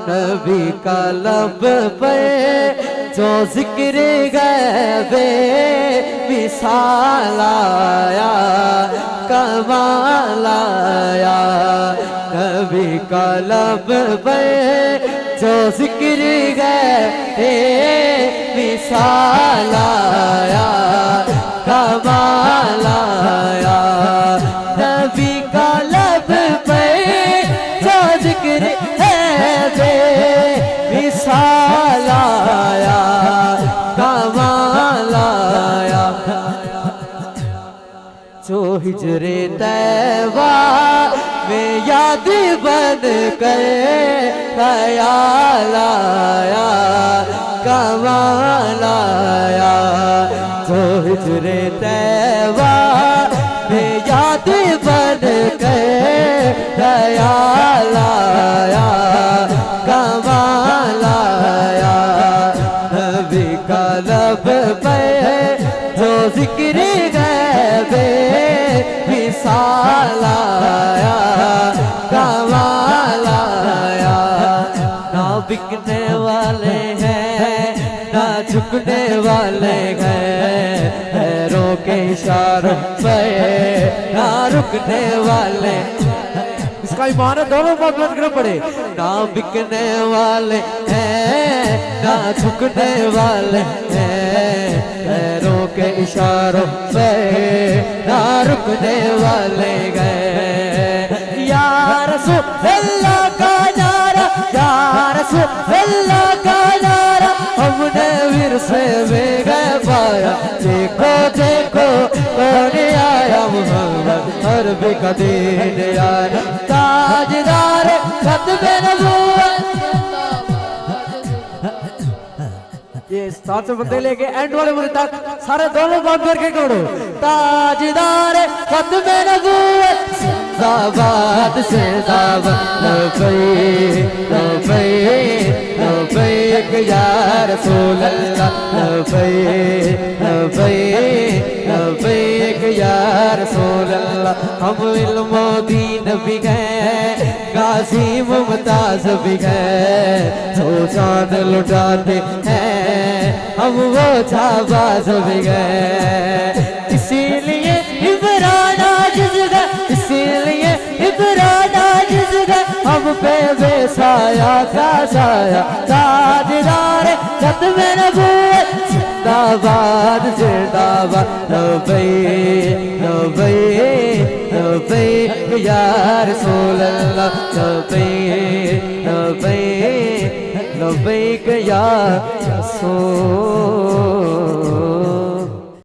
نبی کا لب پہ جو ذکر غیب مثال آیا کمال آیا نبی کا لب پہ جو ذکر غیب مثال آیا کمال آیا نبی کا لب پہ جو ذکر غیب مثال آیا کمال آیا جو ہجر طیبہ میں یاد بن کر خیال آیا کمال آیا جو ہجر طیبہ میں یاد بن کر خیال آیا کمال آیا نبی کا لب پہ جو ذکر غیب مثال آیا کمال آیا نہ بکنے والے ہیں نہ جھکنے والے ہیں پیروں کے اشاروں پہ نہ رکنے والے اس کا ایمان ہے دونوں بات بات کرنا پڑے نہ بکنے والے ہیں نہ جھکنے والے ہیں پیروں کے اشاروں پہ نہ رکنے والے گئے یا رسول اللہ کا نعرہ یا رسول اللہ کا نعرہ ہم نے ورثے میں گئے پایا دیکھو دیکھو کون آیا محمد عربی کا دین آیا تاجدار ختم نبوت یہ ساتھ سے بندے لے کے اینڈ والے مجھے تک سارے دونوں بات کر کے کھڑو تاجدار ختم نبوت زندہ باد زندہ باد لبیک لبیک لبیک یا رسول اللہ لبیک لبیک لبیک یا رسول اللہ ہم علم و دین بھی گئے غازی ممتاز بھی گئے جو جان لٹاتے ہیں ہم وہ جاباز بھی گئے اسی لیے عمران عاجز گئے اسی لیے عمران عاجز گئے ہم پہ بے سایہ کا سایہ تاجدار ختم نبوت زندہ باد زندہ باد لبیک لبیک لبیک یا رسول اللہ لبیک لبیک لبیک یا رسول